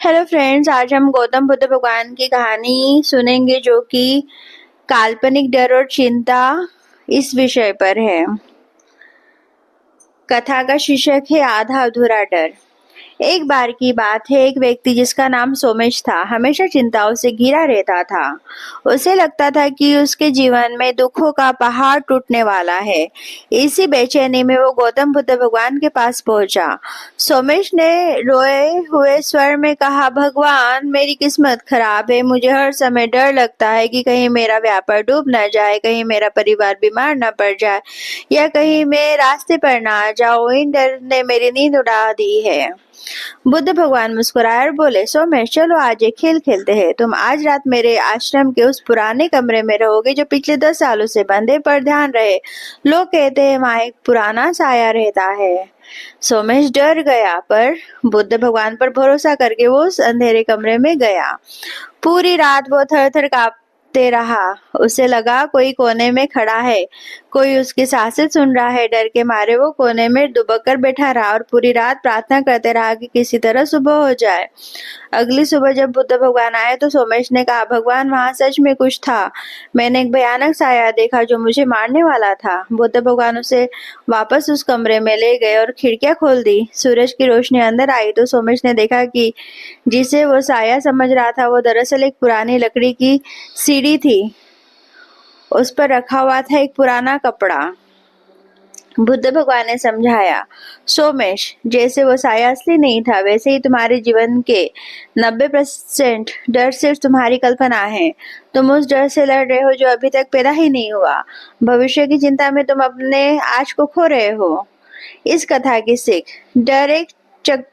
Hello friends, आज हम गौतम बुद्ध भगवान की कहानी सुनेंगे जो कि काल्पनिक डर और चिंता इस विषय पर है। कथा का शीर्षक है आधा अधूरा डर। एक बार की बात है, एक व्यक्ति जिसका नाम सोमेश था हमेशा चिंताओं से घिरा रहता था। उसे लगता था कि उसके जीवन में दुखों का पहाड़ टूटने वाला है। इसी बेचैनी में वो गौतम बुद्ध भगवान के पास पहुंचा। सोमेश ने रोए हुए स्वर में कहा, भगवान, मेरी किस्मत खराब है। मुझे हर समय डर लगता है कि कहीं मेरा व्यापार डूब न जाए, कहीं मेरा परिवार बीमार न पड़ जाए या कहीं मैं रास्ते पर ना आ जाऊं। इन डर ने मेरी नींद उड़ा दी है। बुद्ध भगवान मुस्कुराए और बोले, सोमेश, चलो आज एक खेल खेलते हैं। तुम आज रात मेरे आश्रम के उस पुराने कमरे में रहोगे जो पिछले 10 सालों से बंद है, पर ध्यान रहे, लोग कहते हैं वहां एक पुराना साया रहता है। सोमेश डर गया, पर बुद्ध भगवान पर भरोसा करके वो उस अंधेरे कमरे में गया। पूरी रात वो थर थर कांपते रहा। उसे लगा कोई कोने में खड़ा है, कोई उसकी सांसें सुन रहा है। डर के मारे वो कोने में दुबक कर बैठा रहा और पूरी रात प्रार्थना करते रहा कि किसी तरह सुबह हो जाए। अगली सुबह जब बुद्ध भगवान आए तो सोमेश ने कहा, भगवान, वहां सच में कुछ था। मैंने एक भयानक साया देखा जो मुझे मारने वाला था। बुद्ध भगवान उसे वापस उस कमरे में ले गए और खिड़कियां खोल दी। सूरज की रोशनी अंदर आई तो सोमेश ने देखा कि जिसे वो साया समझ रहा था वो दरअसल एक पुरानी लकड़ी की सीढ़ी थी। उस पर रखा हुआ था एक पुराना कपड़ा। बुद्ध भगवान ने समझाया, सोमेश, जैसे वो साया असली नहीं था वैसे ही तुम्हारे जीवन के 90% डर सिर्फ तुम्हारी कल्पना है। तुम उस डर से लड़ रहे हो जो अभी तक पैदा ही नहीं हुआ। भविष्य की चिंता में तुम अपने आज को खो रहे हो। इस कथा की सीख, डर एक चक्र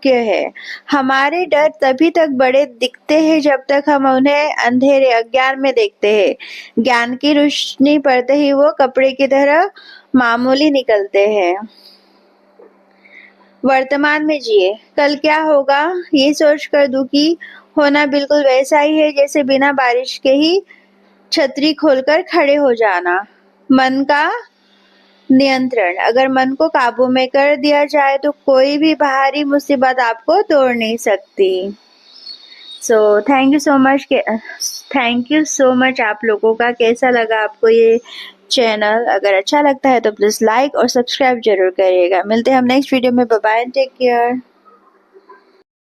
है। हमारे डर तभी तक बड़े दिखते हैं जब तक हम उन्हें अंधेरे अज्ञान में देखते हैं। ज्ञान की रोशनी पड़ते ही वो कपड़े की तरह मामूली निकलते हैं। वर्तमान में जिए, कल क्या होगा ये सोचकर दुखी होना बिल्कुल वैसा ही है जैसे बिना बारिश के ही छतरी खोलकर खड़े हो जाना। मन का नियंत्रण, अगर मन को काबू में कर दिया जाए तो कोई भी बाहरी मुसीबत आपको तोड़ नहीं सकती। So thank you so much. आप लोगों का कैसा लगा आपको ये चैनल? अगर अच्छा लगता है तो प्लीज लाइक और सब्सक्राइब जरूर करिएगा। मिलते हैं हम नेक्स्ट वीडियो में। Bye bye, take care.